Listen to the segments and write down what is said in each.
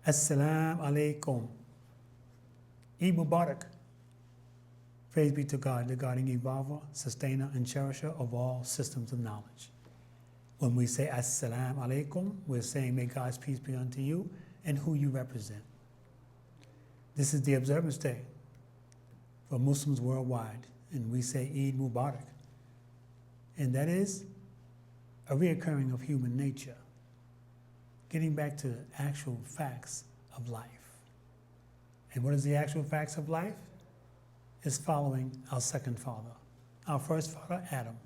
Assalamu alaikum. Eid Mubarak. Praise be to God, the guardian evolver, sustainer, and cherisher of all systems of knowledge. When we say Assalamu alaikum, we're saying may God's peace be unto you and who you represent. This is the observance day for Muslims worldwide, and we say Eid Mubarak. And that is a reoccurring of human nature, getting back to the actual facts of life. And what is the actual facts of life? It's following our second father, our first father, Adam.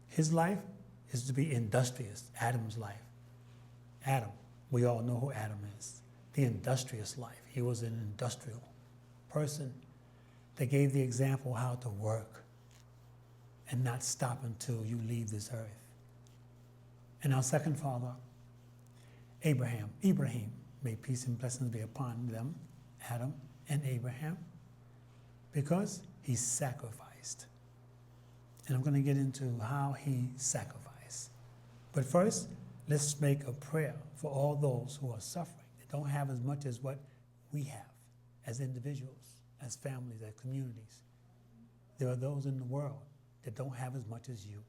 His life is to be industrious, Adam's life. Adam, we all know who Adam is, the industrious life. He was an industrial person that gave the example how to work and not stop until you leave this earth. And our second father, Ibrahim, may peace and blessings be upon them, Adam and Abraham, because he sacrificed. And I'm going to get into how he sacrificed. But first, let's make a prayer for all those who are suffering, that don't have as much as what we have as individuals, as families, as communities. There are those in the world that don't have as much as you.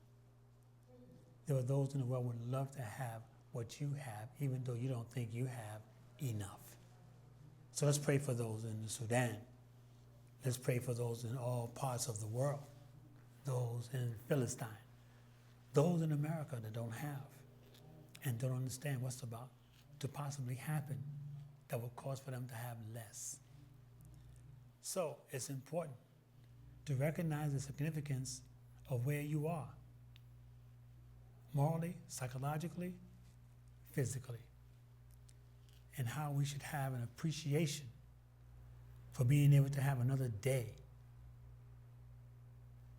There are those in the world who would love to have what you have, even though you don't think you have enough. So let's pray for those in the Sudan. Let's pray for those in all parts of the world, those in Philistine, those in America that don't have and don't understand what's about to possibly happen that will cause for them to have less. So it's important to recognize the significance of where you are, morally, psychologically, physically, and how we should have an appreciation for being able to have another day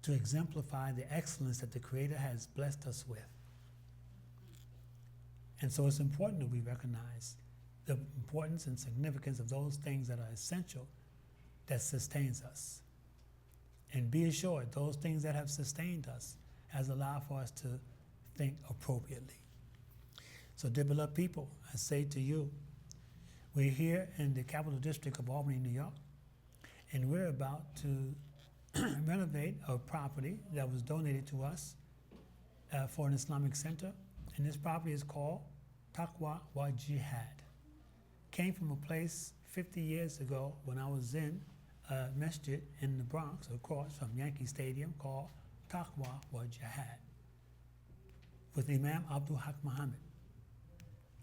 to exemplify the excellence that the Creator has blessed us with. And so it's important that we recognize the importance and significance of those things that are essential that sustains us. And be assured, those things that have sustained us has allowed for us to think appropriately. So, dear beloved people, I say to you, we're here in the Capital District of Albany, New York, and we're about to renovate a property that was donated to us for an Islamic center. And this property is called Taqwa wa Jihad. Came from a place 50 years ago when I was in a masjid in the Bronx, across from Yankee Stadium, called Taqwa wa Jihad, with Imam Abdul Haq Muhammad,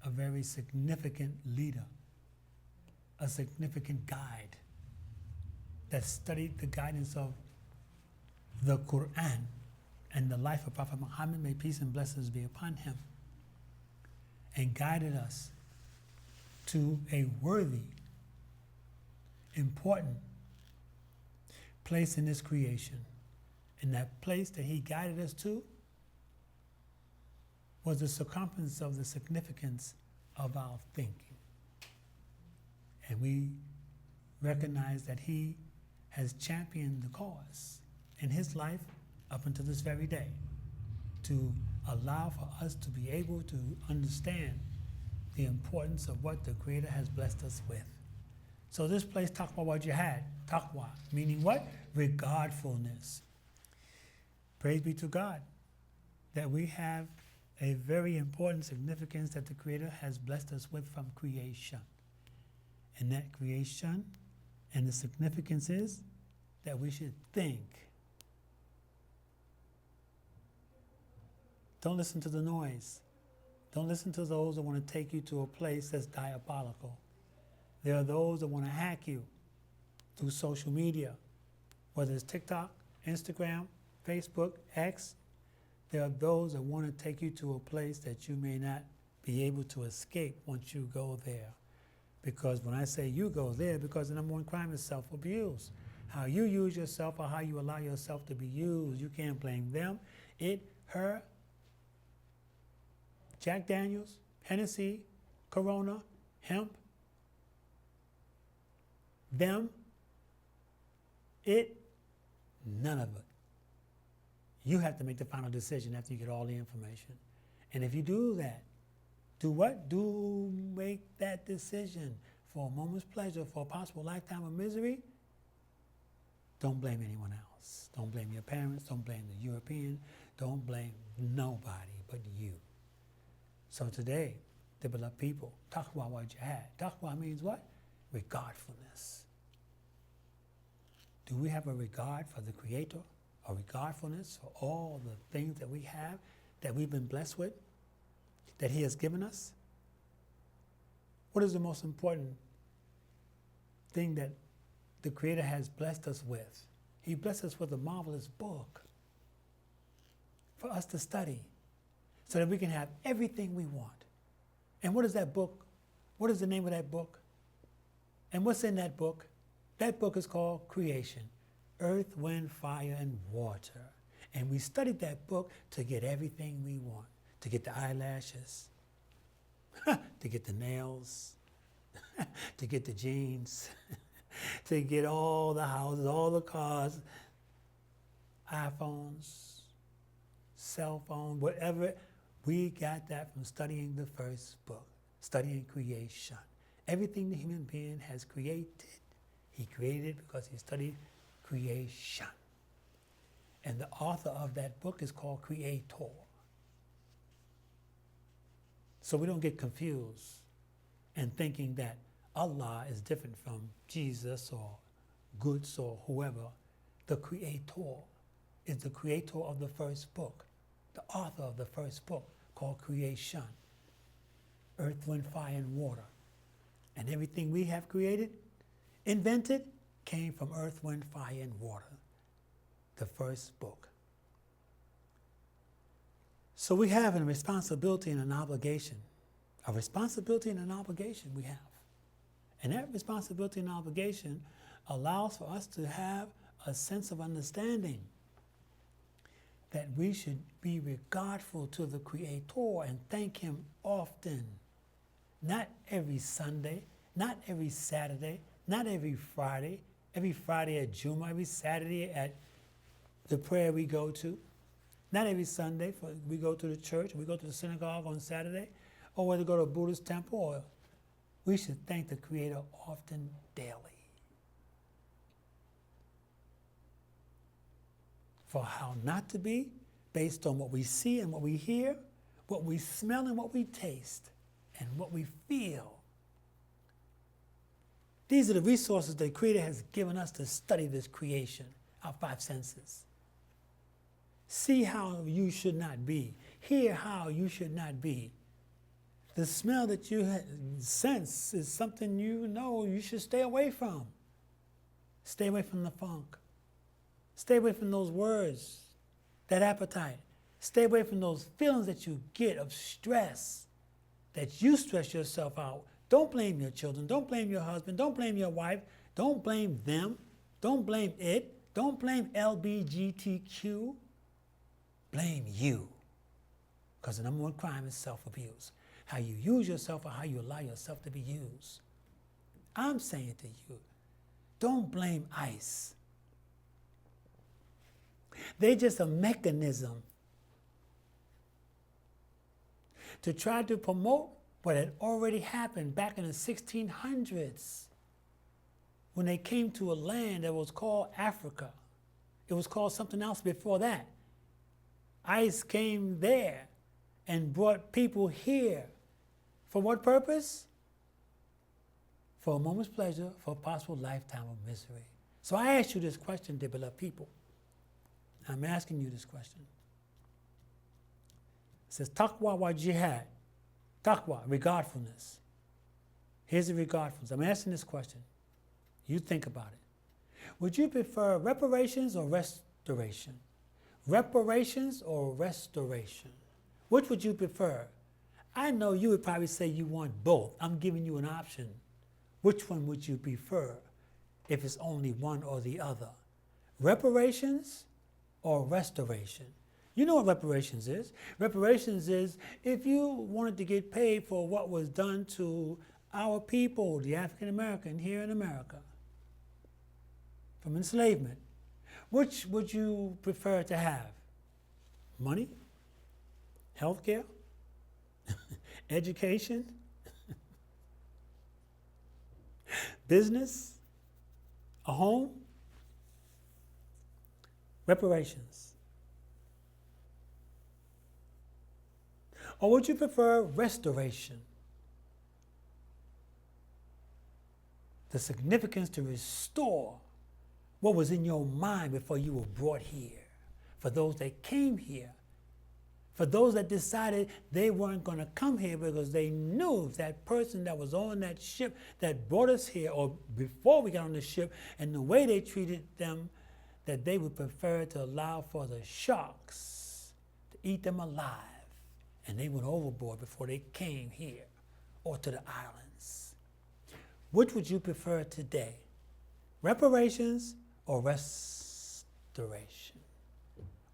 a very significant leader, a significant guide that studied the guidance of the Quran and the life of Prophet Muhammad, may peace and blessings be upon him, and guided us to a worthy, important place in this creation. And that place that he guided us to was the circumference of the significance of our thinking. And we recognize that he has championed the cause in his life up until this very day to allow for us to be able to understand the importance of what the Creator has blessed us with. So this place, Taqwa wa Jihad, Taqwa, meaning what? Regardfulness. Praise be to God that we have a very important significance that the Creator has blessed us with from creation. And that creation and the significance is that we should think. Don't listen to the noise. Don't listen to those that want to take you to a place that's diabolical. There are those that want to hack you through social media, whether it's TikTok, Instagram, Facebook, X. There are those that want to take you to a place that you may not be able to escape once you go there. Because when I say you go there, because the number one crime is self-abuse. How you use yourself or how you allow yourself to be used, you can't blame them, it, her, Jack Daniels, Hennessy, Corona, hemp, them, it, none of it. You have to make the final decision after you get all the information. And if you do that, Do what? Do make that decision for a moment's pleasure, for a possible lifetime of misery. Don't blame anyone else. Don't blame your parents. Don't blame the European. Don't blame nobody but you. So today, the beloved people, taqwa wa jihad. Taqwa means what? Regardfulness. Do we have a regard for the Creator? A regardfulness for all the things that we have, that we've been blessed with, that He has given us? What is the most important thing that the Creator has blessed us with? He blessed us with a marvelous book for us to study so that we can have everything we want. And what is that book? What is the name of that book? And what's in that book? That book is called Creation, Earth, Wind, Fire, and Water. And we studied that book to get everything we want, to get the eyelashes, to get the nails, to get the jeans, to get all the houses, all the cars, iPhones, cell phone, whatever. We got that from studying the first book, studying creation. Everything the human being has created, he created because he studied creation. And the author of that book is called Creator. So we don't get confused in thinking that Allah is different from Jesus or Goods or whoever. The Creator is the creator of the first book, the author of the first book called Creation, Earth, Wind, Fire, and Water. And everything we have created, invented, came from Earth, Wind, Fire, and Water, the first book. So we have a responsibility and an obligation. A responsibility and an obligation we have. And that responsibility and obligation allows for us to have a sense of understanding that we should be regardful to the Creator and thank Him often. Not every Sunday, not every Saturday, not every Friday at Juma, every Saturday at the prayer we go to, not every Sunday we go to the church, we go to the synagogue on Saturday, or whether go to a Buddhist temple, or we should thank the Creator often, daily. For how not to be, based on what we see and what we hear, what we smell and what we taste, and what we feel. These are the resources the Creator has given us to study this creation, our five senses. See how you should not be. Hear how you should not be. The smell that you sense is something you know you should stay away from. Stay away from the funk. Stay away from those words, that appetite. Stay away from those feelings that you get of stress, that you stress yourself out. Don't blame your children. Don't blame your husband. Don't blame your wife. Don't blame them. Don't blame it. Don't blame LBGTQ. Blame you. Because the number one crime is self-abuse. How you use yourself or how you allow yourself to be used. I'm saying to you, don't blame ICE. They're just a mechanism to try to promote what had already happened back in the 1600s when they came to a land that was called Africa. It was called something else before that. ICE came there and brought people here. For what purpose? For a moment's pleasure, for a possible lifetime of misery. So I ask you this question, dear beloved people. I'm asking you this question. It says, taqwa wa jihad. Taqwa, regardfulness. Here's the regardfulness. I'm asking this question. You think about it. Would you prefer reparations or restoration? Reparations or restoration? Which would you prefer? I know you would probably say you want both. I'm giving you an option. Which one would you prefer if it's only one or the other? Reparations or restoration? You know what reparations is. Reparations is if you wanted to get paid for what was done to our people, the African American here in America, from enslavement. Which would you prefer to have? Money? Health care? education, business, a home, reparations. Or would you prefer restoration? The significance to restore what was in your mind before you were brought here. For those that came here, for those that decided they weren't going to come here because they knew that person that was on that ship that brought us here, or before we got on the ship, and the way they treated them, that they would prefer to allow for the sharks to eat them alive. And they went overboard before they came here or to the islands. Which would you prefer today? Reparations or restoration?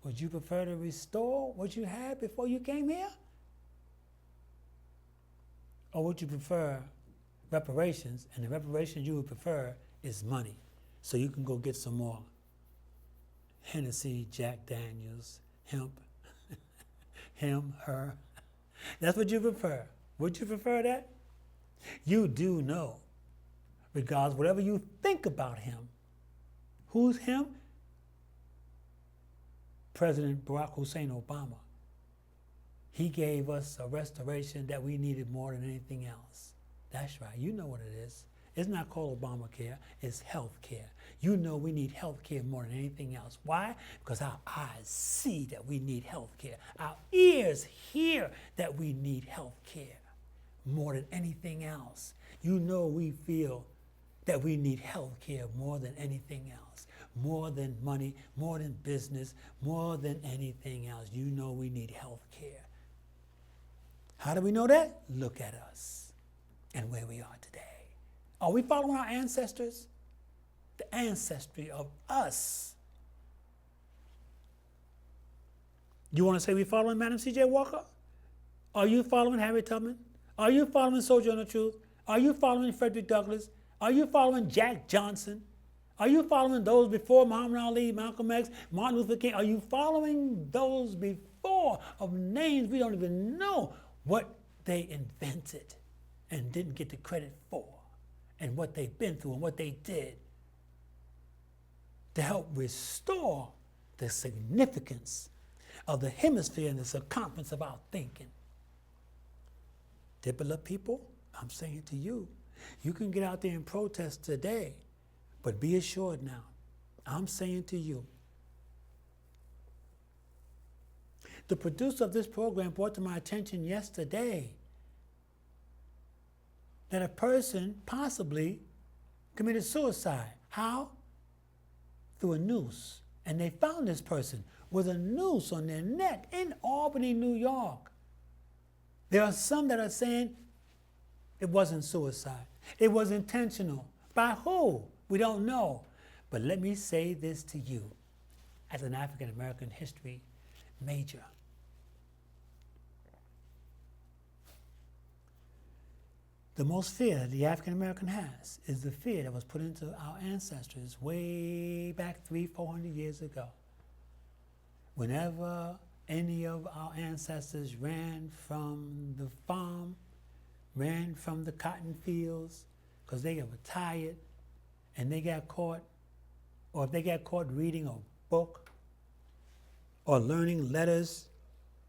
Would you prefer to restore what you had before you came here? Or would you prefer reparations, and the reparations you would prefer is money, so you can go get some more Hennessy, Jack Daniels, hemp, him, her. That's what you prefer. Would you prefer that? You do know, regardless, whatever you think about him. Who's him? President Barack Hussein Obama. He gave us a restoration that we needed more than anything else. That's right. You know what it is. It's not called Obamacare. It's health care. You know we need health care more than anything else. Why? Because our eyes see that we need health care. Our ears hear that we need health care more than anything else. You know we feel that we need health care more than anything else. More than money, more than business, more than anything else. You know we need health care. How do we know that? Look at us and where we are today. Are we following our ancestors? The ancestry of us. You want to say we following Madam C.J. Walker? Are you following Harriet Tubman? Are you following Sojourner Truth? Are you following Frederick Douglass? Are you following Jack Johnson? Are you following those before Muhammad Ali, Malcolm X, Martin Luther King? Are you following those before of names we don't even know what they invented and didn't get the credit for, and what they've been through and what they did to help restore the significance of the hemisphere and the circumference of our thinking? Diplomat people, I'm saying to you, you can get out there and protest today, but be assured now, I'm saying to you, the producer of this program brought to my attention yesterday that a person possibly committed suicide. How? Through a noose. And they found this person with a noose on their neck in Albany, New York. There are some that are saying it wasn't suicide. It was intentional. By who? We don't know. But let me say this to you as an African American history major. The most fear that the African American has is the fear that was put into our ancestors way back 300-400 years ago. Whenever any of our ancestors ran from the farm, ran from the cotton fields, because they were tired and they got caught, or if they got caught reading a book or learning letters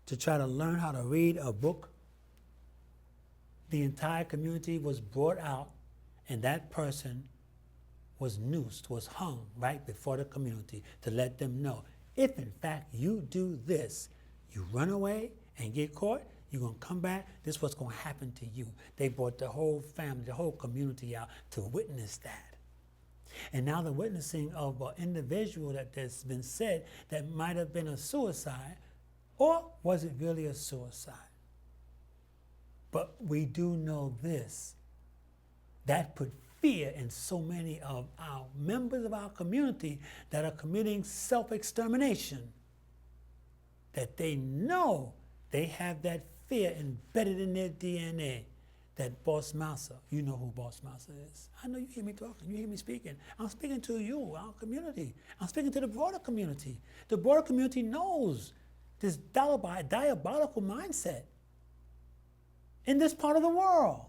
to try to learn how to read a book, the entire community was brought out, and that person was noosed, was hung right before the community to let them know, if in fact you do this, you run away and get caught, you're going to come back, this is what's going to happen to you. They brought the whole family, the whole community out to witness that. And now the witnessing of an individual that's been said that might have been a suicide, or was it really a suicide? But we do know this, that put fear in so many of our members of our community that are committing self-extermination, that they know they have that fear embedded in their DNA, that Boss Massa, you know who Boss Massa is. I know you hear me talking, you hear me speaking. I'm speaking to you, our community. I'm speaking to the broader community. The broader community knows this diabolical mindset in this part of the world.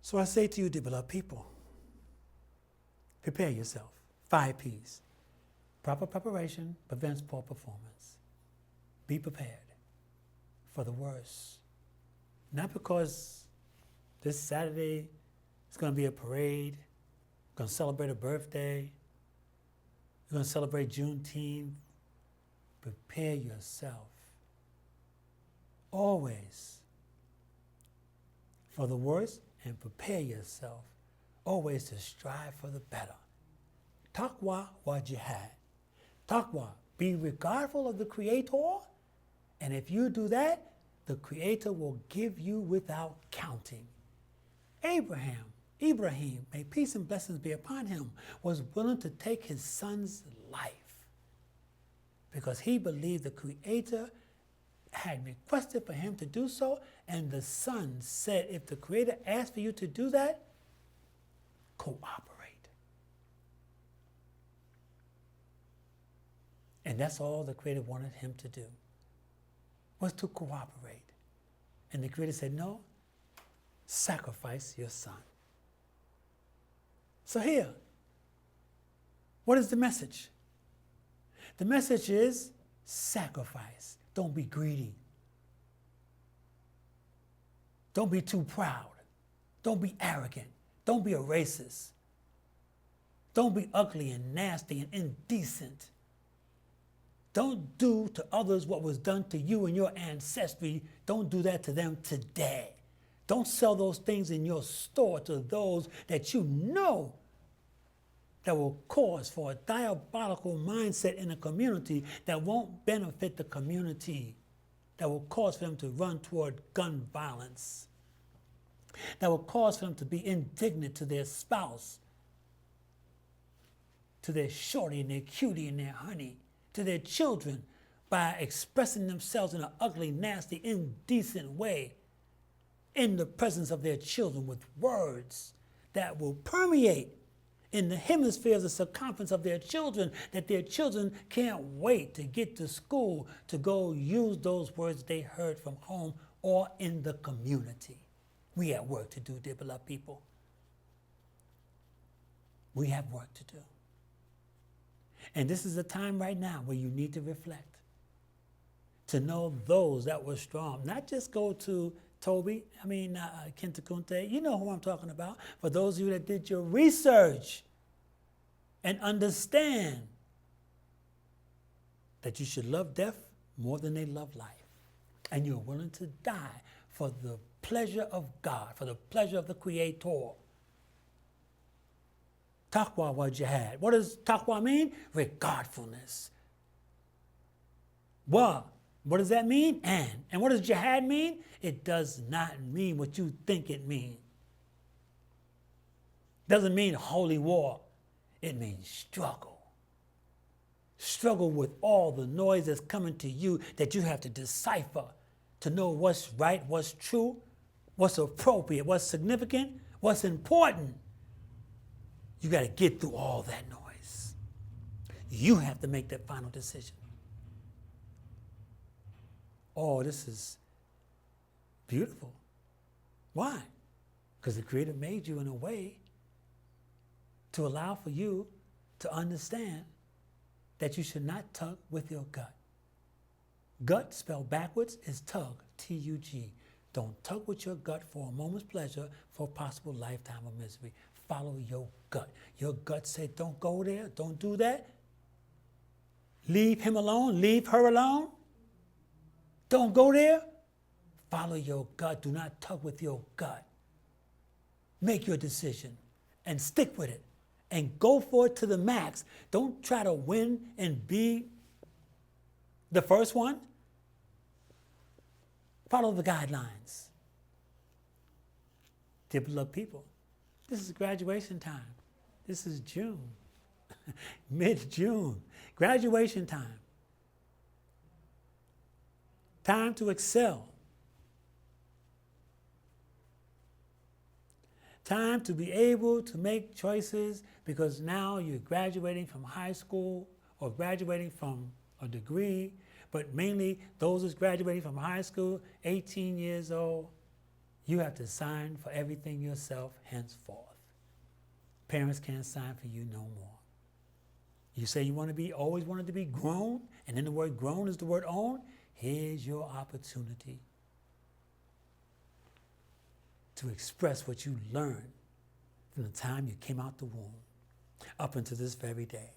So I say to you, dear beloved people, prepare yourself. 5 P's. Proper preparation prevents poor performance. Be prepared for the worst. Not because this Saturday is going to be a parade, we're going to celebrate a birthday, we're going to celebrate Juneteenth. Prepare yourself always for the worst, and prepare yourself always to strive for the better. Taqwa wa jihad. Taqwa, be regardful of the Creator, and if you do that, the Creator will give you without counting. Ibrahim, may peace and blessings be upon him, was willing to take his son's life because he believed the Creator had requested for him to do so, and the son said, if the Creator asked for you to do that, cooperate. And that's all the Creator wanted him to do, was to cooperate. And the Creator said, no, sacrifice your son. So here, what is the message? The message is sacrifice. Don't be greedy. Don't be too proud. Don't be arrogant. Don't be a racist. Don't be ugly and nasty and indecent. Don't do to others what was done to you and your ancestry. Don't do that to them today. Don't sell those things in your store to those that you know that will cause for a diabolical mindset in a community that won't benefit the community, that will cause for them to run toward gun violence, that will cause for them to be indignant to their spouse, to their shorty and their cutie and their honey, to their children, by expressing themselves in an ugly, nasty, indecent way in the presence of their children with words that will permeate in the hemisphere of the circumference of their children, that their children can't wait to get to school to go use those words they heard from home or in the community. We have work to do, dear beloved people. We have work to do. And this is a time right now where you need to reflect, to know those that were strong. Not just go to Kenta Kunte, you know who I'm talking about. For those of you that did your research and understand that you should love death more than they love life. And you're willing to die for the pleasure of God, for the pleasure of the Creator. Taqwa wa jihad. What does taqwa mean? Regardfulness. Wa. What does that mean? And what does jihad mean? It does not mean what you think it means. Doesn't mean holy war. It means struggle. Struggle with all the noise that's coming to you that you have to decipher to know what's right, what's true, what's appropriate, what's significant, what's important. You got to get through all that noise. You have to make that final decision. Oh, this is beautiful. Why? Because the Creator made you in a way to allow for you to understand that you should not tug with your gut. Gut, spelled backwards, is tug, T-U-G. Don't tug with your gut for a moment's pleasure for a possible lifetime of misery. Follow your gut. Your gut said, don't go there, don't do that. Leave him alone, leave her alone. Don't go there. Follow your gut. Do not tug with your gut. Make your decision and stick with it and go for it to the max. Don't try to win and be the first one. Follow the guidelines. Dear beloved people, this is graduation time. This is June, mid-June, graduation time. Time to excel. Time to be able to make choices because now you're graduating from high school or graduating from a degree but mainly those who's graduating from high school, 18 years old, you have to sign for everything yourself henceforth. Parents can't sign for you no more. You say you want to be, always wanted to be grown, and then the word grown is the word own. Here's your opportunity to express what you learned from the time you came out the womb up until this very day.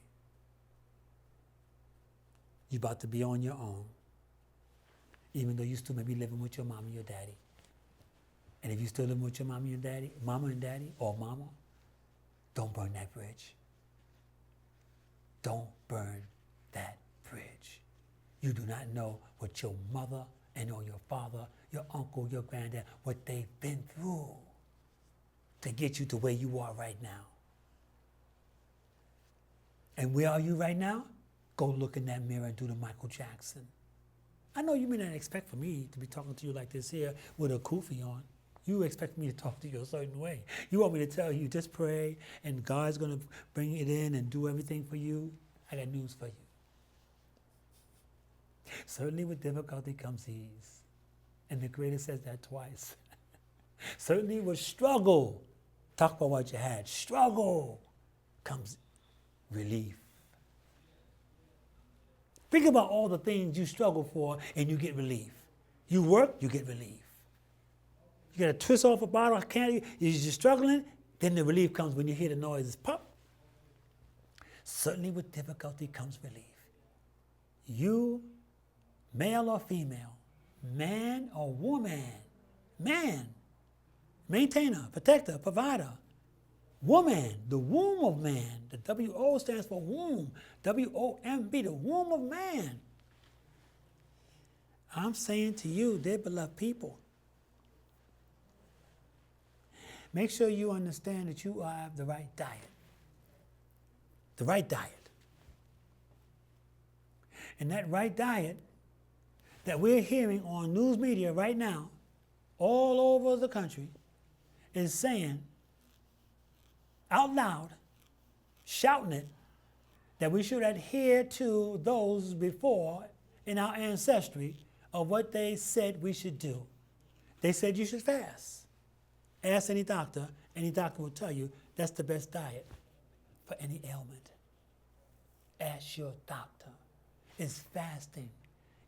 You're about to be on your own, even though you still may be living with your mom and your daddy. And if you're still living with your mom and your daddy, mama and daddy, or mama, don't burn that bridge. Don't burn that bridge. You do not know what your mother and or your father, your uncle, your granddad, what they've been through to get you to where you are right now. And where are you right now? Go look in that mirror and do the Michael Jackson. I know you may not expect for me to be talking to you like this here with a kufi on. You expect me to talk to you a certain way. You want me to tell you, just pray, and God's going to bring it in and do everything for you. I got news for you. Certainly with difficulty comes ease. And the Creator says that twice. Certainly with struggle, talk about what you had. Struggle comes relief. Think about all the things you struggle for and you get relief. You work, you get relief. You got to twist off a bottle of candy, you're just struggling, then the relief comes when you hear the noises pop. Certainly with difficulty comes relief. You, male or female, man or woman, man, maintainer, protector, provider, woman, the womb of man, the W-O stands for womb, W-O-M-B, the womb of man. I'm saying to you, dear beloved people, make sure you understand that you have the right diet. The right diet. And that right diet that we're hearing on news media right now, all over the country, is saying out loud, shouting it, that we should adhere to those before in our ancestry of what they said we should do. They said you should fast. Ask any doctor will tell you that's the best diet for any ailment. Ask your doctor. It's fasting.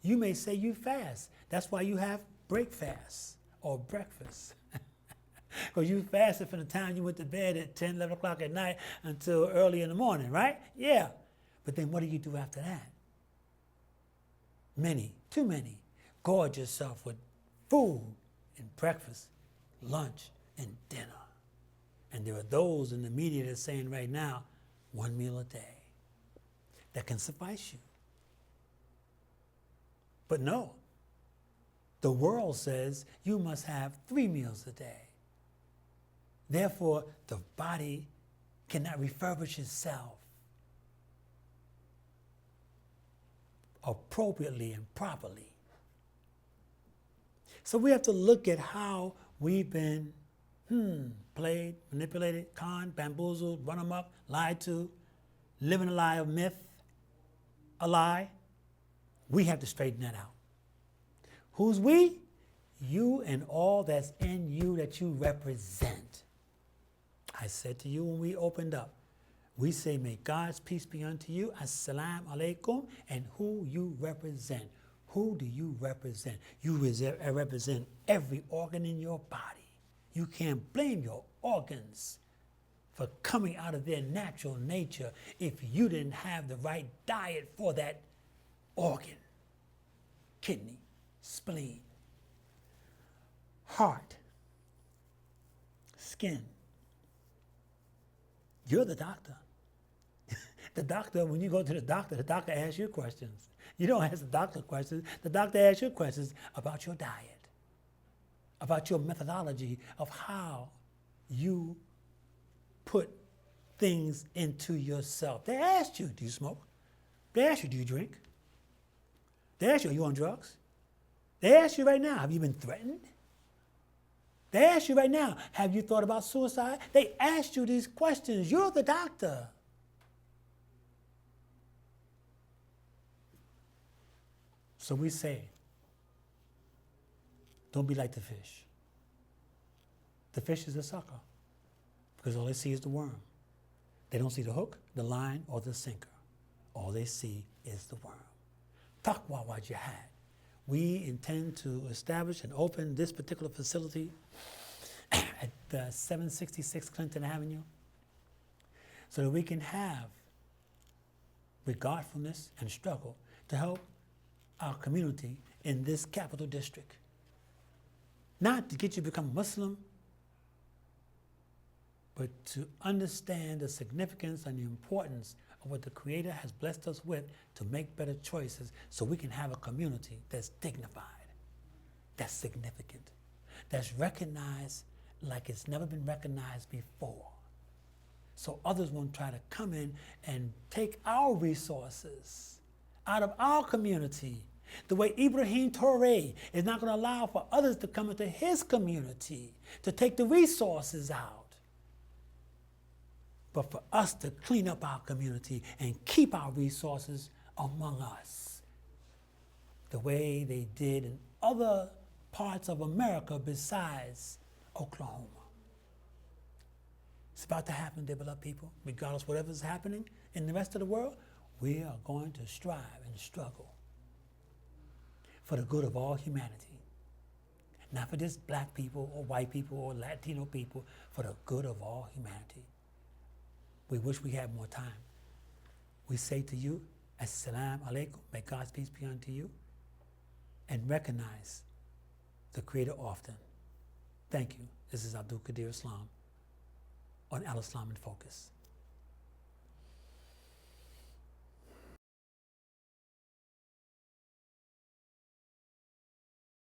You may say you fast. That's why you have break fasts or breakfast. Because you fasted from the time you went to bed at 10, 11 o'clock at night until early in the morning, right? Yeah. But then what do you do after that? Many, too many, gorge yourself with food and breakfast, lunch, and dinner. And there are those in the media that are saying right now, one meal a day. That can suffice you. But no, the world says you must have 3 meals a day. Therefore, the body cannot refurbish itself appropriately and properly. So we have to look at how we've been played, manipulated, conned, bamboozled, run amok, lied to, living a lie of myth, a lie. We have to straighten that out. Who's we? You and all that's in you that you represent. I said to you when we opened up, we say, may God's peace be unto you, assalamu alaikum, and who you represent. Who do you represent? You represent every organ in your body. You can't blame your organs for coming out of their natural nature if you didn't have the right diet for that organ. Kidney, spleen, heart, skin. You're the doctor. The doctor, when you go to the doctor asks you questions. You don't ask the doctor questions. The doctor asks you questions about your diet, about your methodology of how you put things into yourself. They asked you, do you smoke? They asked you, do you drink? They asked you, are you on drugs? They asked you right now, have you been threatened? They asked you right now, have you thought about suicide? They asked you these questions. You're the doctor. So we say, don't be like the fish. The fish is a sucker because all they see is the worm. They don't see the hook, the line, or the sinker. All they see is the worm. Taqwa wa jihad. We intend to establish and open this particular facility at 766 Clinton Avenue so that we can have regardfulness and struggle to help our community in this capital district. Not to get you to become Muslim, but to understand the significance and the importance of what the Creator has blessed us with to make better choices so we can have a community that's dignified, that's significant, that's recognized like it's never been recognized before. So others won't try to come in and take our resources out of our community. The way Ibrahim Toure is not going to allow for others to come into his community to take the resources out. But for us to clean up our community and keep our resources among us, the way they did in other parts of America besides Oklahoma. It's about to happen, dear beloved people. Regardless of whatever's happening in the rest of the world, we are going to strive and struggle for the good of all humanity. Not for just black people or white people or Latino people, for the good of all humanity. We wish we had more time. We say to you, Assalamu alaikum, may God's peace be unto you, and recognize the Creator often. Thank you. This is Abdul Qadir Islam on Al Islam in Focus.